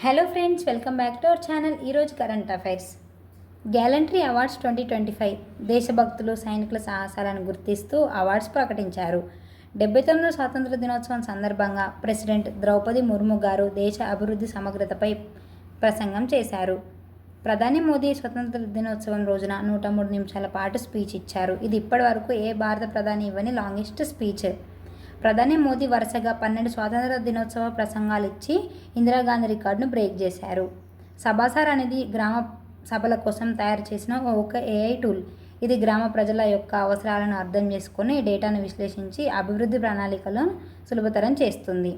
Hello friends, welcome back to our channel. ఈరోజు current affairs. Gallantry awards 2025 దేశభక్తులు సైనికుల సాహసాలను గుర్తిస్తూ awards ప్రకటించారు. 79వ స్వాతంత్ర దినోత్సవం సందర్భంగా ప్రెసిడెంట్ ద్రౌపది ముర్ము గారు దేశ అభివృద్ధి సమగ్రతపై ప్రసంగం చేశారు. ప్రధాని మోదీ స్వతంత్ర దినోత్సవం రోజున 103 నిమిషాల పాటు స్పీచ్ ఇచ్చారు. ఇది ఇప్పటివరకు ఏ భారత ప్రధాని ఇవ్వని లాంగెస్ట్ స్పీచ్. ప్రధాని మోదీ వరుసగా 12 స్వాతంత్ర దినోత్సవ ప్రసంగాలు ఇచ్చి ఇందిరాగాంధీ రికార్డును బ్రేక్ చేశారు. సభాసార్ అనేది గ్రామ సభల కోసం తయారు చేసిన ఒక ఏఐ టూల్. ఇది గ్రామ ప్రజల యొక్క అవసరాలను అర్థం చేసుకొని డేటాను విశ్లేషించి అభివృద్ధి ప్రణాళికలను సులభతరం చేస్తుంది.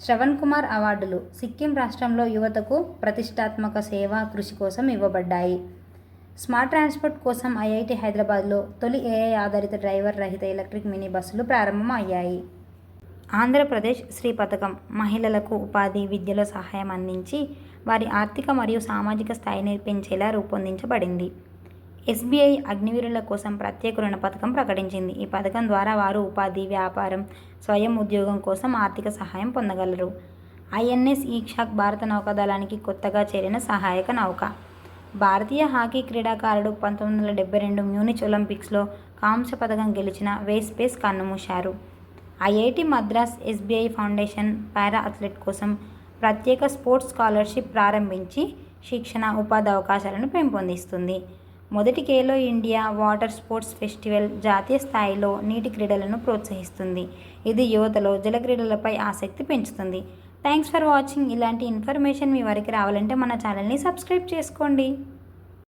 శ్రవణ్ కుమార్ అవార్డులు సిక్కిం రాష్ట్రంలో యువతకు ప్రతిష్టాత్మక సేవా కృషి కోసం ఇవ్వబడ్డాయి. స్మార్ట్ ట్రాన్స్పోర్ట్ కోసం ఐఐటి హైదరాబాద్లో తొలి ఏఐ ఆధారిత డ్రైవర్ రహిత ఎలక్ట్రిక్ మినీ బస్సులు ప్రారంభం అయ్యాయి. ఆంధ్రప్రదేశ్ శ్రీ పథకం మహిళలకు ఉపాధి, విద్యలో సహాయం అందించి వారి ఆర్థిక మరియు సామాజిక స్థాయిని పెంచేలా రూపొందించబడింది. ఎస్బీఐ అగ్నివీరుల కోసం ప్రత్యేక రుణ పథకం ప్రకటించింది. ఈ పథకం ద్వారా వారు ఉపాధి, వ్యాపారం, స్వయం ఉద్యోగం కోసం ఆర్థిక సహాయం పొందగలరు. ఐఎన్ఎస్ ఈక్షాక్ భారత నౌకాదళానికి కొత్తగా చేరిన సహాయక నౌక. భారతీయ హాకీ క్రీడాకారుడు 1972 మ్యూనిచ్ ఒలింపిక్స్లో కాంస్య పథకం గెలిచిన వేస్ కన్నుమూశారు. IIT Madras SBI foundation para athlete కోసం ప్రత్యేక స్పోర్ట్స్ స్కాలర్షిప్ ప్రారంభించి శిక్షణ, ఉపాధి అవకాశాలను పెంపొందిస్తుంది. మొదటి Khelo India water sports festival జాతీయ స్థాయిలో నీటి క్రీడలను ప్రోత్సహిస్తుంది. ఇది యువతలో జల క్రీడలపై ఆసక్తి పెంచుతుంది. Thanks for watching. ఇలాంటి ఇన్ఫర్మేషన్ మీ వరకు రావాలంటే మన ఛానల్ని సబ్స్క్రైబ్ చేసుకోండి.